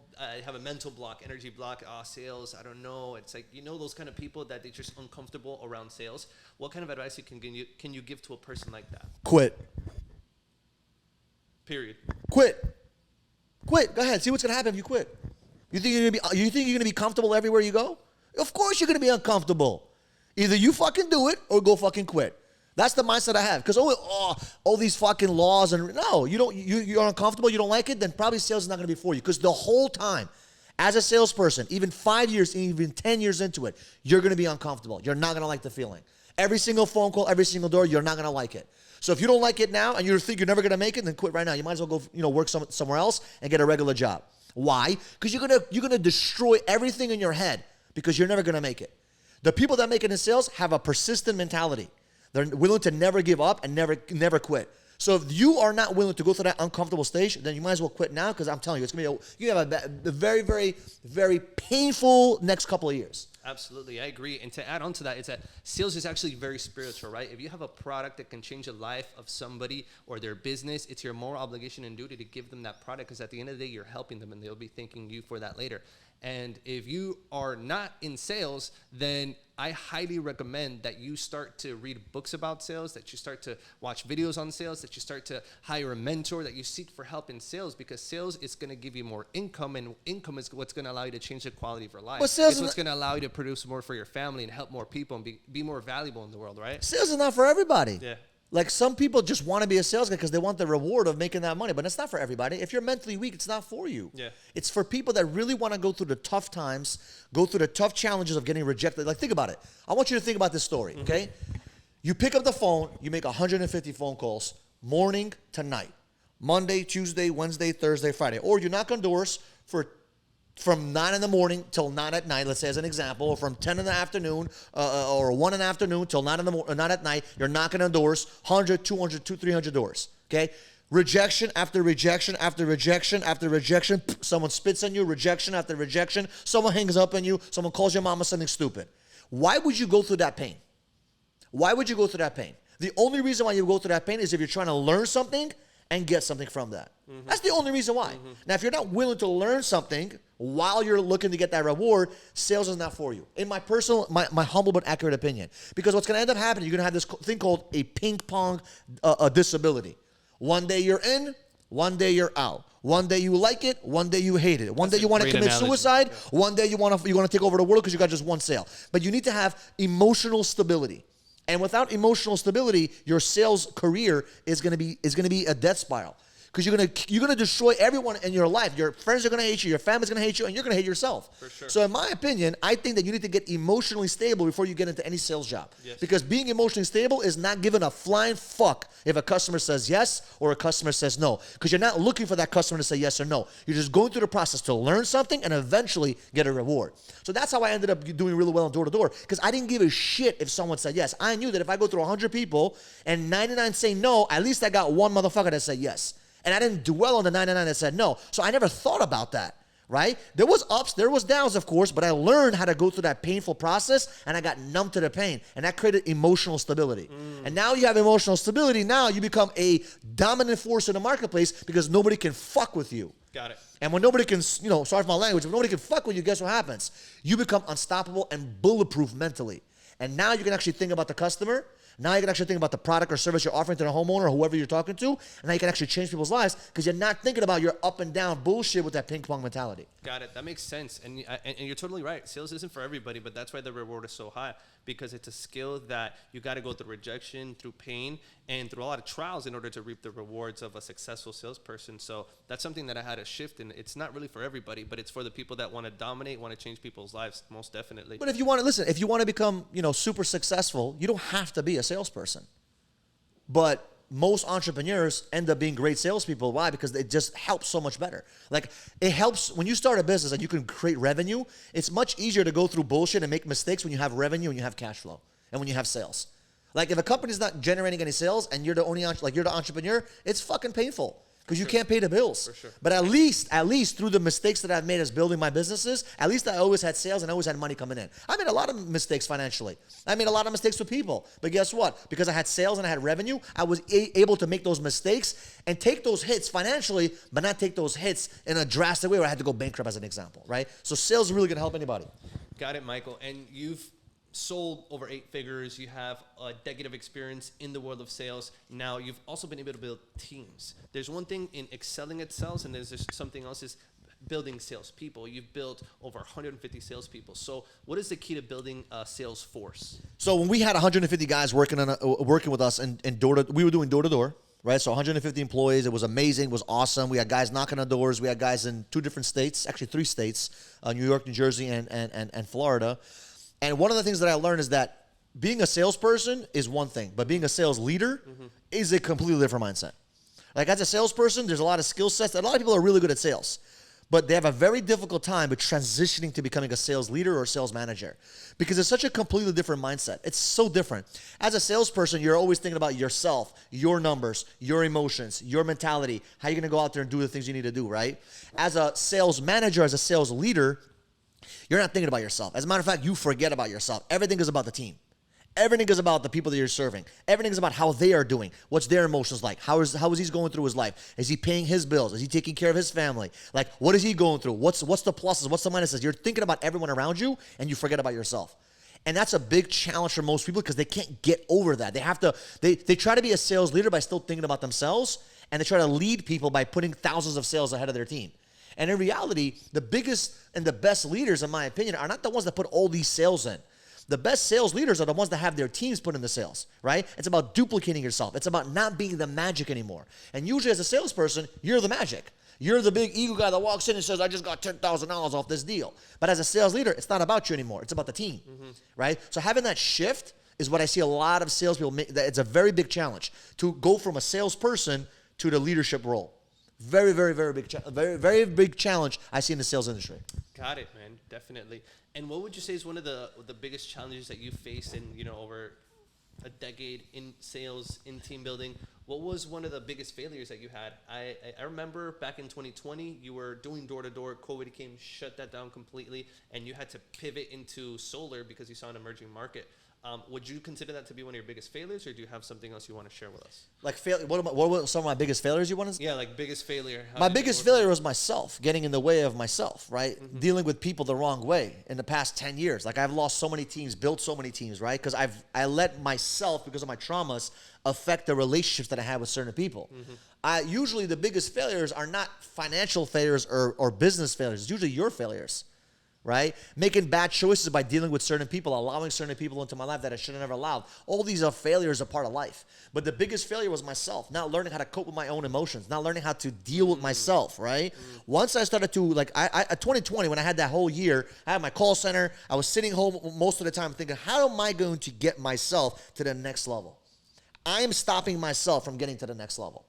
have a mental block, energy block, sales, I don't know. It's like, those kind of people that they're just uncomfortable around sales. What kind of advice can you give to a person like that? Quit. Period. Quit. Go ahead. See what's gonna happen if you quit. You think you're gonna be comfortable everywhere you go? Of course you're gonna be uncomfortable. Either you fucking do it or go fucking quit. That's the mindset I have. Because all these fucking laws and no, you're uncomfortable, you don't like it, then probably sales is not gonna be for you. Because the whole time, as a salesperson, even 5 years, even 10 years into it, you're gonna be uncomfortable. You're not gonna like the feeling. Every single phone call, every single door, you're not gonna like it. So if you don't like it now and you think you're never gonna make it, then quit right now. You might as well go, work somewhere else and get a regular job. Why? Because you're gonna destroy everything in your head because you're never gonna make it. The people that make it in sales have a persistent mentality. They're willing to never give up and never quit. So if you are not willing to go through that uncomfortable stage, then you might as well quit now because I'm telling you, it's gonna be you have a very, very, very painful next couple of years. Absolutely, I agree. And to add on to that, it's that sales is actually very spiritual, right? If you have a product that can change the life of somebody or their business, it's your moral obligation and duty to give them that product because at the end of the day, you're helping them and they'll be thanking you for that later. And if you are not in sales, then I highly recommend that you start to read books about sales, that you start to watch videos on sales, that you start to hire a mentor, that you seek for help in sales because sales is going to give you more income and income is what's going to allow you to change the quality of your life. It's what's going to allow you to produce more for your family and help more people and be more valuable in the world, right? Sales is not for everybody. Yeah. Like some people just want to be a sales guy because they want the reward of making that money, but it's not for everybody. If you're mentally weak, it's not for you. Yeah. It's for people that really want to go through the tough times, go through the tough challenges of getting rejected. Like think about it. I want you to think about this story, okay? You pick up the phone, you make 150 phone calls, morning to night, Monday, Tuesday, Wednesday, Thursday, Friday, or you knock on doors from 9 in the morning till 9 at night, let's say as an example, or from 10 in the afternoon or 1 in the afternoon till 9 at night, you're knocking on doors, 100, 200, 200, 300 doors, okay? Rejection after rejection after rejection after rejection. Someone spits on you, rejection after rejection. Someone hangs up on you. Someone calls your mama something stupid. Why would you go through that pain? Why would you go through that pain? The only reason why you go through that pain is if you're trying to learn something and get something from that. That's the only reason why. Now, if you're not willing to learn something while you're looking to get that reward, sales is not for you. In my humble but accurate opinion. Because what's going to end up happening, you're going to have this thing called a ping pong disability. One day you're in, one day you're out. One day you like it, one day you hate it. One day you want to commit suicide, one day you want to take over the world because you got just one sale. But you need to have emotional stability. And without emotional stability, your sales career is going to be a death spiral. Because you're gonna destroy everyone in your life. Your friends are gonna hate you, your family's gonna hate you, and you're gonna hate yourself. For sure. So in my opinion, I think that you need to get emotionally stable before you get into any sales job. Yes. Because being emotionally stable is not giving a flying fuck if a customer says yes or a customer says no. Because you're not looking for that customer to say yes or no. You're just going through the process to learn something and eventually get a reward. So that's how I ended up doing really well on door-to-door. Because I didn't give a shit if someone said yes. I knew that if I go through 100 people and 99 say no, at least I got one motherfucker that said yes. And I didn't dwell on the 99 that said no. So I never thought about that, right? There was ups, there was downs, of course, but I learned how to go through that painful process, and I got numb to the pain, and that created emotional stability. And now you have emotional stability. Now you become a dominant force in the marketplace because nobody can fuck with you. Got it. And when nobody can, sorry for my language, when nobody can fuck with you, guess what happens? You become unstoppable and bulletproof mentally. And now you can actually think about the customer. Now you can actually think about the product or service you're offering to the homeowner or whoever you're talking to. And now you can actually change people's lives because you're not thinking about your up and down bullshit with that ping pong mentality. Got it. That makes sense. And you're totally right. Sales isn't for everybody, but that's why the reward is so high, because it's a skill that you got to go through rejection, through pain, and through a lot of trials in order to reap the rewards of a successful salesperson. So that's something that I had to shift, and it's not really for everybody, but it's for the people that want to dominate, want to change people's lives, most definitely. But if you want to become, super successful, you don't have to be a salesperson. But most entrepreneurs end up being great salespeople. Why? Because it just helps so much better. Like, it helps when you start a business and you can create revenue. It's much easier to go through bullshit and make mistakes when you have revenue and you have cash flow and when you have sales. Like, if a company's not generating any sales and you're the only you're the entrepreneur, it's fucking painful. Because you can't pay the bills. For sure. But at least through the mistakes that I've made as building my businesses, at least I always had sales and I always had money coming in. I made a lot of mistakes financially. I made a lot of mistakes with people. But guess what? Because I had sales and I had revenue, I was able to make those mistakes and take those hits financially, but not take those hits in a drastic way where I had to go bankrupt, as an example, right? So sales is really going to help anybody. Got it, Michael. And you've sold over 8 figures. You have a decade of experience in the world of sales. Now you've also been able to build teams. There's one thing in excelling at sales, and there's something else is building salespeople. You've built over 150 salespeople. So what is the key to building a sales force? So when we had 150 guys working with us we were doing door to door. Right, so 150 employees. It was amazing. It was awesome. We had guys knocking on doors. We had guys in 2 different states, actually 3 states, New York, New Jersey, and Florida. And one of the things that I learned is that being a salesperson is one thing, but being a sales leader is a completely different mindset. Like, as a salesperson, there's a lot of skill sets. A lot of people are really good at sales, but they have a very difficult time with transitioning to becoming a sales leader or a sales manager because it's such a completely different mindset. It's so different. As a salesperson, you're always thinking about yourself, your numbers, your emotions, your mentality, how you're going to go out there and do the things you need to do, right? As a sales manager, as a sales leader, you're not thinking about yourself. As a matter of fact, you forget about yourself. Everything is about the team. Everything is about the people that you're serving. Everything is about how they are doing. What's their emotions like? How is he going through his life? Is he paying his bills? Is he taking care of his family? Like, what is he going through? What's the pluses? What's the minuses? You're thinking about everyone around you, and you forget about yourself. And that's a big challenge for most people because they can't get over that. They try to be a sales leader by still thinking about themselves, and they try to lead people by putting thousands of sales ahead of their team. And in reality, the biggest and the best leaders, in my opinion, are not the ones that put all these sales in. The best sales leaders are the ones that have their teams put in the sales, right? It's about duplicating yourself. It's about not being the magic anymore. And usually as a salesperson, you're the magic. You're the big ego guy that walks in and says, I just got $10,000 off this deal. But as a sales leader, it's not about you anymore. It's about the team, right? So having that shift is what I see a lot of salespeople make. It's a very big challenge to go from a salesperson to the leadership role. Very, very, very big, very big challenge I see in the sales industry. Got it, man. Definitely. And what would you say is one of the biggest challenges that you faced in, over a decade in sales, in team building? What was one of the biggest failures that you had? I remember back in 2020, you were doing door-to-door. COVID came, shut that down completely, and you had to pivot into solar because you saw an emerging market. Would you consider that to be one of your biggest failures, or do you have something else you want to share with us? Like, what were some of my biggest failures you want to? Yeah, like biggest failure. My biggest failure was myself, getting in the way of myself, right? Dealing with people the wrong way in the past 10 years. Like, I've lost so many teams, built so many teams, right? Because I let myself, because of my traumas, affect the relationships that I had with certain people. Usually the biggest failures are not financial failures or business failures. It's usually your failures. Right? Making bad choices by dealing with certain people, allowing certain people into my life that I should have never allowed. All these are failures, a part of life. But the biggest failure was myself, not learning how to cope with my own emotions, not learning how to deal with myself, right? Once I started to, 2020, when I had that whole year, I had my call center. I was sitting home most of the time thinking, how am I going to get myself to the next level? I am stopping myself from getting to the next level.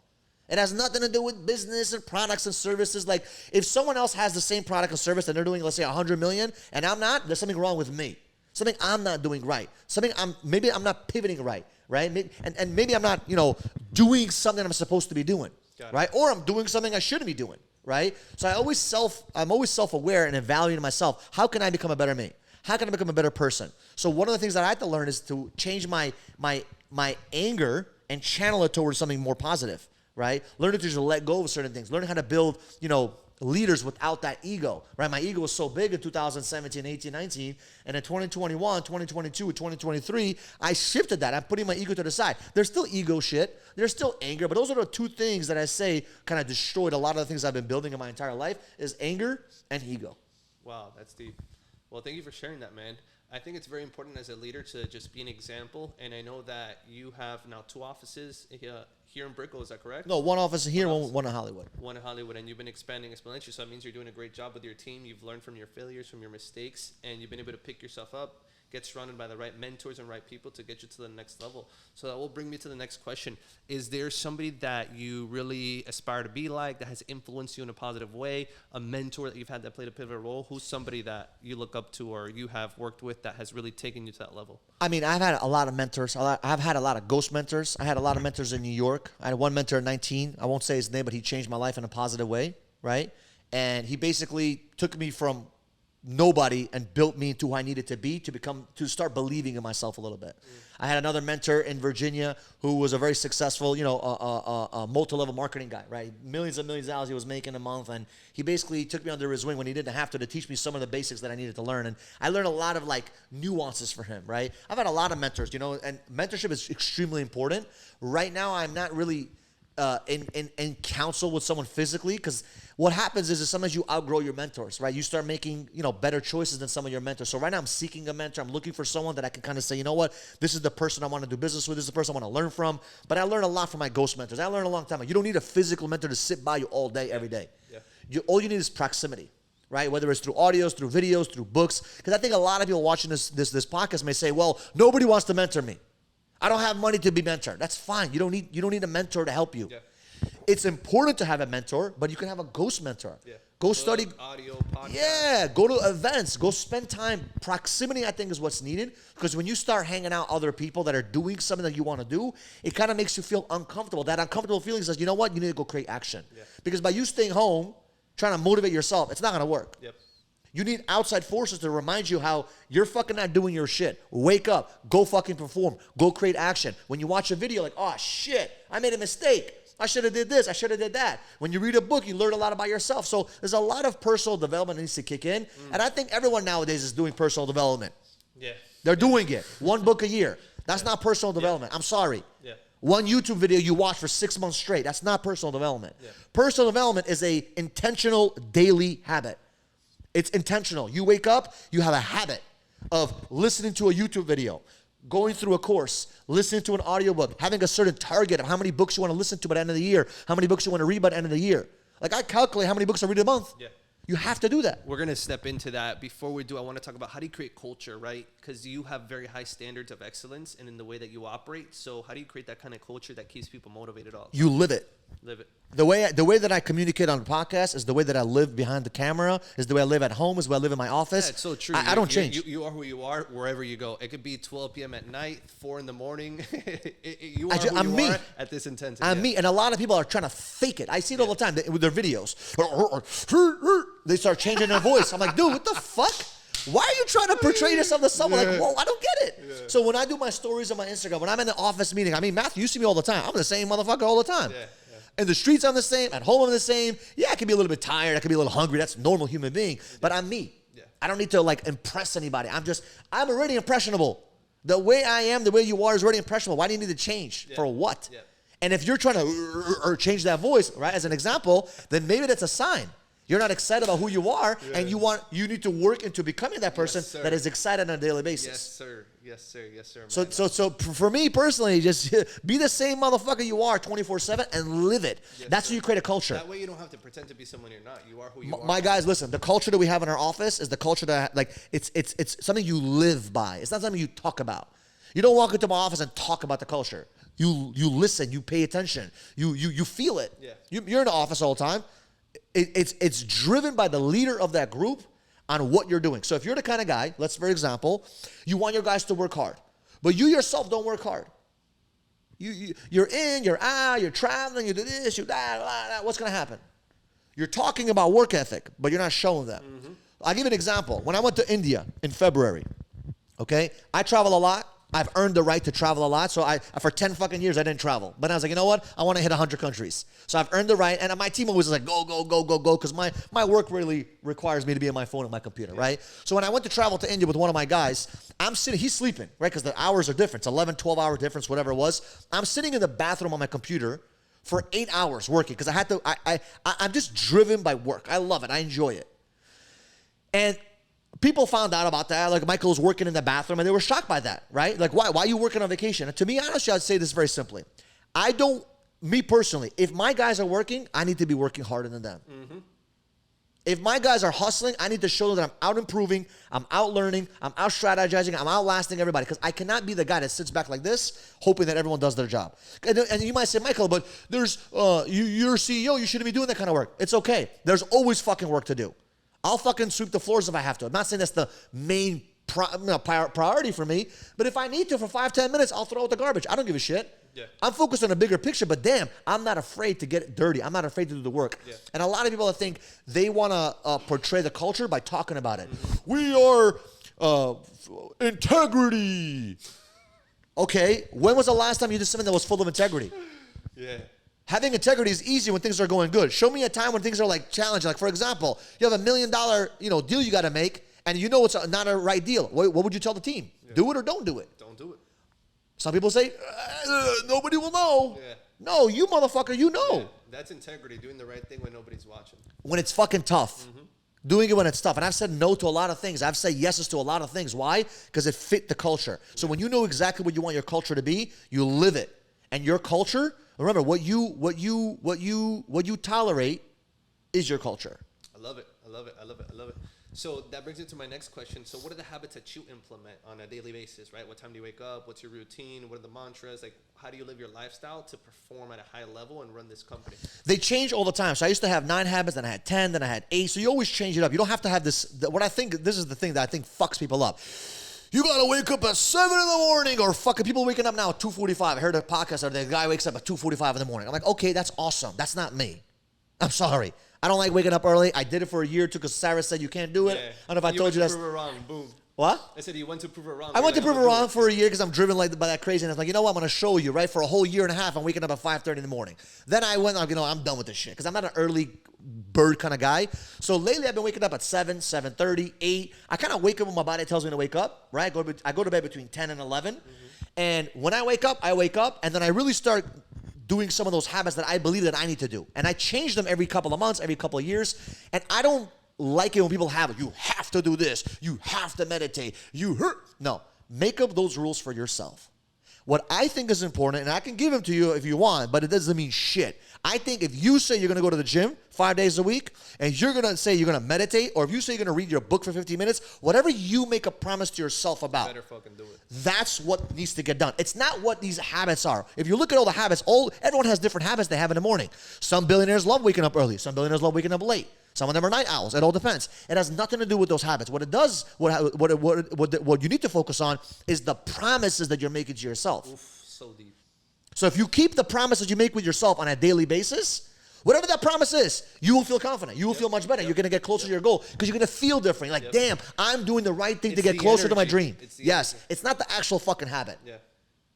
It has nothing to do with business and products and services. Like, if someone else has the same product or service and they're doing, let's say, 100 million, and I'm not, there's something wrong with me. Something I'm not doing right. Maybe I'm not pivoting right? And maybe I'm not, doing something I'm supposed to be doing, right? Or I'm doing something I shouldn't be doing, right? So I'm always self-aware and evaluating myself. How can I become a better me? How can I become a better person? So one of the things that I had to learn is to change my anger and channel it towards something more positive. Right? Learning to just let go of certain things. Learning how to build, leaders without that ego. Right? My ego was so big in 2017, 18, 19. And in 2021, 2022, 2023, I shifted that. I'm putting my ego to the side. There's still ego shit. There's still anger. But those are the 2 things that I say kind of destroyed a lot of the things I've been building in my entire life is anger and ego. Wow, that's deep. Well, thank you for sharing that, man. I think it's very important as a leader to just be an example. And I know that you have now 2 offices here in Brickell, is that correct? No, 1 office here, one in Hollywood. One in Hollywood, and you've been expanding exponentially, so that means you're doing a great job with your team. You've learned from your failures, from your mistakes, and you've been able to pick yourself up. get surrounded by the right mentors and right people to get you to the next level. So that will bring me to the next question. Is there somebody that you really aspire to be like, that has influenced you in a positive way, a mentor that you've had that played a pivotal role? Who's somebody that you look up to or you have worked with that has really taken you to that level? I mean, I've had a lot of mentors. I've had a lot of ghost mentors. I had a lot of mentors in New York. I had one mentor at 19. I won't say his name, but he changed my life in a positive way, right? And he basically took me from nobody and built me into who I needed to be to start believing in myself a little bit. I had another mentor in Virginia who was a very successful, a multi-level marketing guy, right? Millions and millions of dollars he was making a month, and he basically took me under his wing when he didn't have to teach me some of the basics that I needed to learn. And I learned a lot of like nuances from him, right? I've had a lot of mentors, and mentorship is extremely important. Right now, I'm not really in counsel with someone physically, because what happens is sometimes you outgrow your mentors, right? You start making, better choices than some of your mentors. So right now I'm seeking a mentor. I'm looking for someone that I can kind of say, you know what? This is the person I want to do business with. This is the person I want to learn from. But I learned a lot from my ghost mentors. I learned a long time ago. You don't need a physical mentor to sit by you all day, every day. Yeah. All you need is proximity, right? Whether it's through audios, through videos, through books. Because I think a lot of people watching this podcast may say, well, nobody wants to mentor me. I don't have money to be mentored. That's fine. You don't need a mentor to help you. Yeah. It's important to have a mentor, but you can have a ghost mentor. Yeah. Go study audio, podcast. Yeah, go to events. Go spend time. Proximity, I think, is what's needed, because when you start hanging out other people that are doing something that you want to do, it kind of makes you feel uncomfortable. That uncomfortable feeling says, you know what? You need to go create action. Yeah. Because by you staying home, trying to motivate yourself, it's not going to work. Yep. You need outside forces to remind you how you're fucking not doing your shit. Wake up. Go fucking perform. Go create action. When you watch a video, like, oh, shit, I made a mistake. I should have did this. I should have did that. When you read a book, you learn a lot about yourself. So there's a lot of personal development that needs to kick in. And I think everyone nowadays is doing personal development. Yeah. They're doing it. One book a year. That's not personal development. I'm sorry. Yeah. One YouTube video you watch for 6 months straight. That's not personal development. Yeah. Personal development is a intentional daily habit. It's intentional. You wake up, you have a habit of listening to a YouTube video, going through a course, listening to an audiobook, having a certain target of how many books you want to listen to by the end of the year, how many books you want to read by the end of the year. Like, I calculate how many books I read a month. Yeah. You have to do that. We're going to step into that. Before we do, I want to talk about how do you create culture, right? Because you have very high standards of excellence and in the way that you operate. So how do you create that kind of culture that keeps people motivated all? You live it. Live it. The way that I communicate on the podcast is the way that I live behind the camera, is the way I live at home, is the way I live in my office. Yeah, it's so true. I don't change. You are who you are wherever you go. It could be 12 p.m. at night, 4 in the morning. You are who you are at this intensity. I'm me. And a lot of people are trying to fake it. I see it all the time with their videos. They start changing their voice. I'm like, dude, what the fuck? Why are you trying to portray yourself to someone like, whoa, I don't get it. Yeah. So when I do my stories on my Instagram, when I'm in the office meeting, I mean, Matthew, you see me all the time. I'm the same motherfucker all the time. Yeah. In the streets, I'm the same. At home, I'm the same. Yeah, I can be a little bit tired. I can be a little hungry. That's a normal human being. But I'm me. Yeah. I don't need to, like, impress anybody. I'm already impressionable. The way I am, the way you are is already impressionable. Why do you need to change? Yeah. For what? Yeah. And if you're trying to change that voice, right, as an example, then maybe that's a sign. You're not excited about who you are, and you need to work into becoming that person that is excited on a daily basis. Yes, sir. Yes, sir. Yes, sir. So for me personally, just be the same motherfucker you are 24/7 and live it. Yes, that's how you create a culture. That way you don't have to pretend to be someone you're not. You are who you are. My guys, listen, the culture that we have in our office is the culture that, like, it's something you live by. It's not something you talk about. You don't walk into my office and talk about the culture. You listen, you pay attention, you feel it. Yeah. You're in the office all the time. It's driven by the leader of that group on what you're doing. So if you're the kind of guy, let's, for example, you want your guys to work hard, but you yourself don't work hard. You're in, you're out, you're traveling, you do this, you that. What's going to happen? You're talking about work ethic, but you're not showing that. Mm-hmm. I'll give you an example. When I went to India in February, okay, I travel a lot. I've earned the right to travel a lot. So for 10 fucking years, I didn't travel. But I was like, you know what? I want to hit 100 countries. So I've earned the right. And my team always was like, go, go, go, go, go. Because my work really requires me to be on my phone and my computer, right? So when I went to travel to India with one of my guys, I'm sitting, he's sleeping, right? Because the hours are different. It's 11, 12-hour difference, whatever it was. I'm sitting in the bathroom on my computer for 8 hours working. Because I'm just driven by work. I love it. I enjoy it. And people found out about that. Like, Michael was working in the bathroom, and they were shocked by that, right? Like, why are you working on vacation? And to me, honestly, I'd say this very simply. Me personally, if my guys are working, I need to be working harder than them. Mm-hmm. If my guys are hustling, I need to show them that I'm out improving, I'm out learning, I'm out strategizing, I'm outlasting everybody. Because I cannot be the guy that sits back like this, hoping that everyone does their job. And you might say, Michael, but there's you're a CEO, you shouldn't be doing that kind of work. It's okay. There's always fucking work to do. I'll fucking sweep the floors if I have to. I'm not saying that's the main priority for me, but if I need to for 5-10 minutes, I'll throw out the garbage. I don't give a shit. Yeah. I'm focused on a bigger picture, but damn, I'm not afraid to get dirty. I'm not afraid to do the work. Yeah. And a lot of people, I think, they want to portray the culture by talking about it. Mm-hmm. We are integrity. Okay, when was the last time you did something that was full of integrity? Yeah. Having integrity is easy when things are going good. Show me a time when things are like challenging. Like, for example, you have $1 million deal you got to make, and you know it's not a right deal. What would you tell the team? Yeah. Do it or don't do it? Don't do it. Some people say, nobody will know. Yeah. No, you motherfucker, you know. Yeah. That's integrity, doing the right thing when nobody's watching. When it's fucking tough. Mm-hmm. Doing it when it's tough. And I've said no to a lot of things. I've said yeses to a lot of things. Why? Because it fit the culture. So when you know exactly what you want your culture to be, you live it. And your culture, remember, what you tolerate is your culture. I love it. I love it. I love it. I love it. So that brings me to my next question. So what are the habits that you implement on a daily basis, right? What time do you wake up? What's your routine? What are the mantras? Like, how do you live your lifestyle to perform at a high level and run this company? They change all the time. So I used to have 9 habits, then I had 10, then I had 8. So you always change it up. You don't have to have this. What I think, this is the thing that I think fucks people up. You got to wake up at 7 in the morning, or fucking people waking up now at 2:45. I heard a podcast where the guy wakes up at 2:45 in the morning. I'm like, okay, that's awesome. That's not me. I'm sorry. I don't like waking up early. I did it for a year because Sarah said you can't do it. Yeah. I don't know if I told you that. Prove it wrong. Boom. What? I said you went to prove it wrong. I went to prove it wrong for a year because I'm driven like by that crazy. And I was like, you know what? I'm going to show you, right? For a whole year and a half, I'm waking up at 5:30 in the morning. Then I went, I'm done with this shit because I'm not an early bird kind of guy. So lately I've been waking up at 7, 7:30, 8. I kind of wake up when my body tells me to wake up, right? I go to bed between 10 and 11. Mm-hmm. And when I wake up, and then I really start doing some of those habits that I believe that I need to do. And I change them every couple of months, every couple of years. And I don't like it when people have it. You have to do this. You have to meditate. No, make up those rules for yourself. What I think is important, and I can give them to you if you want, but it doesn't mean shit. I think if you say you're going to go to the gym 5 days a week, and you're going to say you're going to meditate, or if you say you're going to read your book for 15 minutes, whatever you make a promise to yourself about, better fucking do it. That's what needs to get done. It's not what these habits are. If you look at all the habits, everyone has different habits they have in the morning. Some billionaires love waking up early. Some billionaires love waking up late. Some of them are night owls. It all depends. It has nothing to do with those habits. What it does, what you need to focus on is the promises that you're making to yourself. Oof, so deep. So if you keep the promises you make with yourself on a daily basis, whatever that promise is, you will feel confident. You will feel much better. You're going to get closer to your goal because you're going to feel different. You're like, damn, I'm doing the right thing to get closer to my dream. Yes, it's not the actual fucking habit. Yeah.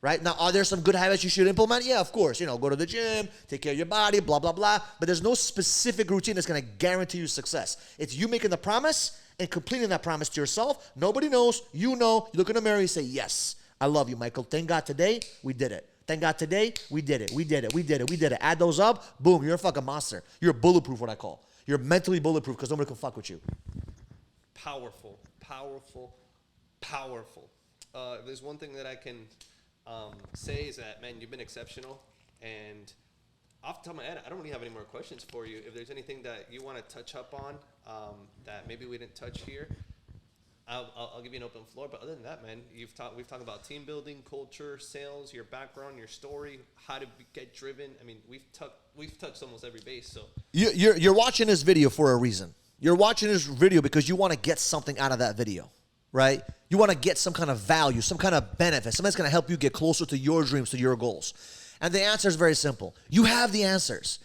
Right? Now, are there some good habits you should implement? Yeah, of course. Go to the gym, take care of your body, blah, blah, blah. But there's no specific routine that's going to guarantee you success. It's you making the promise and completing that promise to yourself. Nobody knows. You know. You look in the mirror, you say, yes, I love you, Michael. Thank God today we did it. Thank God today we did it. We did it. We did it. We did it. Add those up. Boom. You're a fucking monster. You're bulletproof, what I call. You're mentally bulletproof because nobody can fuck with you. Powerful. Powerful. Powerful. If there's one thing that I can say is that, man, you've been exceptional. And off the top of my head, I don't really have any more questions for you. If there's anything that you want to touch up on that maybe we didn't touch here, I'll give you an open floor. But other than that, man, we've talked about team building, culture, sales, your background, your story, how to get driven. I mean, we've touched almost every base. So you're watching this video for a reason. You're watching this video because you want to get something out of that video, right? You want to get some kind of value, some kind of benefit, something that's going to help you get closer to your dreams, to your goals. And the answer is very simple. You have the answers.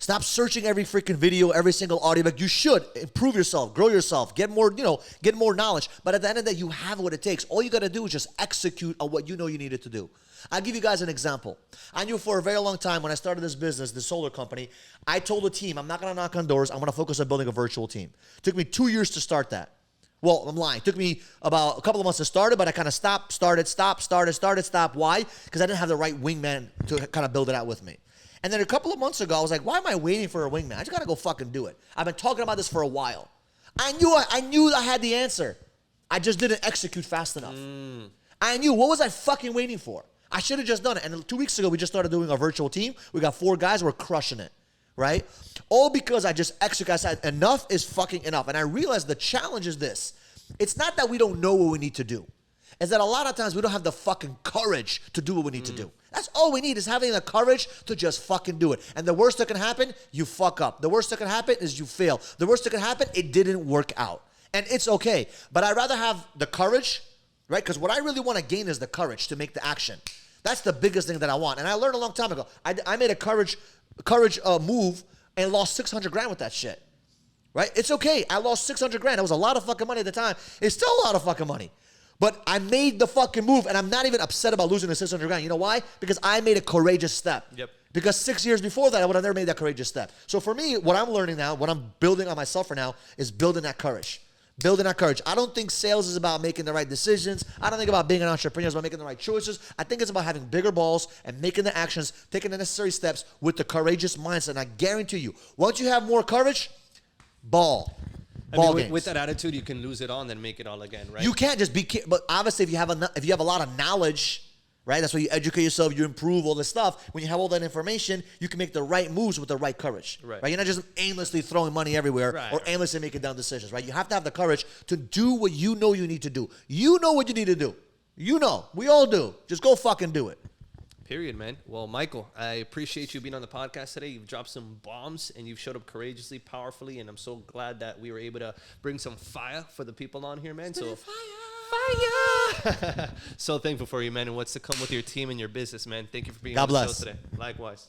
Stop searching every freaking video, every single audiobook. You should improve yourself, grow yourself, get more knowledge. But at the end of the day, you have what it takes. All you got to do is just execute on what you know you needed to do. I'll give you guys an example. I knew for a very long time when I started this business, the solar company, I told the team, I'm not going to knock on doors. I'm going to focus on building a virtual team. It took me 2 years to start that. Well, I'm lying. It took me about a couple of months to start it, but I kind of stopped. Why? Because I didn't have the right wingman to kind of build it out with me. And then a couple of months ago, I was like, why am I waiting for a wingman? I just got to go fucking do it. I've been talking about this for a while. I knew I had the answer. I just didn't execute fast enough. I knew. What was I fucking waiting for? I should have just done it. And 2 weeks ago, we just started doing our virtual team. We got 4 guys. We're crushing it, right? All because I just executed. I said, enough is fucking enough. And I realized the challenge is this. It's not that we don't know what we need to do. It's that a lot of times we don't have the fucking courage to do what we need to do. That's all we need is having the courage to just fucking do it. And the worst that can happen, you fuck up. The worst that can happen is you fail. The worst that can happen, it didn't work out. And it's okay. But I'd rather have the courage, right? Because what I really want to gain is the courage to make the action. That's the biggest thing that I want. And I learned a long time ago. I made a courage move and lost 600 grand with that shit. Right? It's okay. I lost 600 grand. That was a lot of fucking money at the time. It's still a lot of fucking money. But I made the fucking move, and I'm not even upset about losing the 600 grand. You know why? Because I made a courageous step. Yep. Because 6 years before that, I would have never made that courageous step. So for me, what I'm learning now, what I'm building on myself for now, is building that courage. Building that courage. I don't think sales is about making the right decisions. I don't think about being an entrepreneur is about making the right choices. I think it's about having bigger balls and making the actions, taking the necessary steps with the courageous mindset. And I guarantee you, once you have more courage, ball games. With that attitude, you can lose it all and then make it all again, right? You can't just be, but obviously if you have a lot of knowledge, right? That's why you educate yourself, you improve all this stuff. When you have all that information, you can make the right moves with the right courage, right? You're not just aimlessly throwing money everywhere or aimlessly making dumb decisions, right? You have to have the courage to do what you know you need to do. You know what you need to do. You know, we all do. Just go fucking do it. Period, man. Well, Michael, I appreciate you being on the podcast today. You've dropped some bombs and you've showed up courageously, powerfully, and I'm so glad that we were able to bring some fire for the people on here, man. Fire! So thankful for you, man, and what's to come with your team and your business, man. Thank you for being on the show today. Likewise.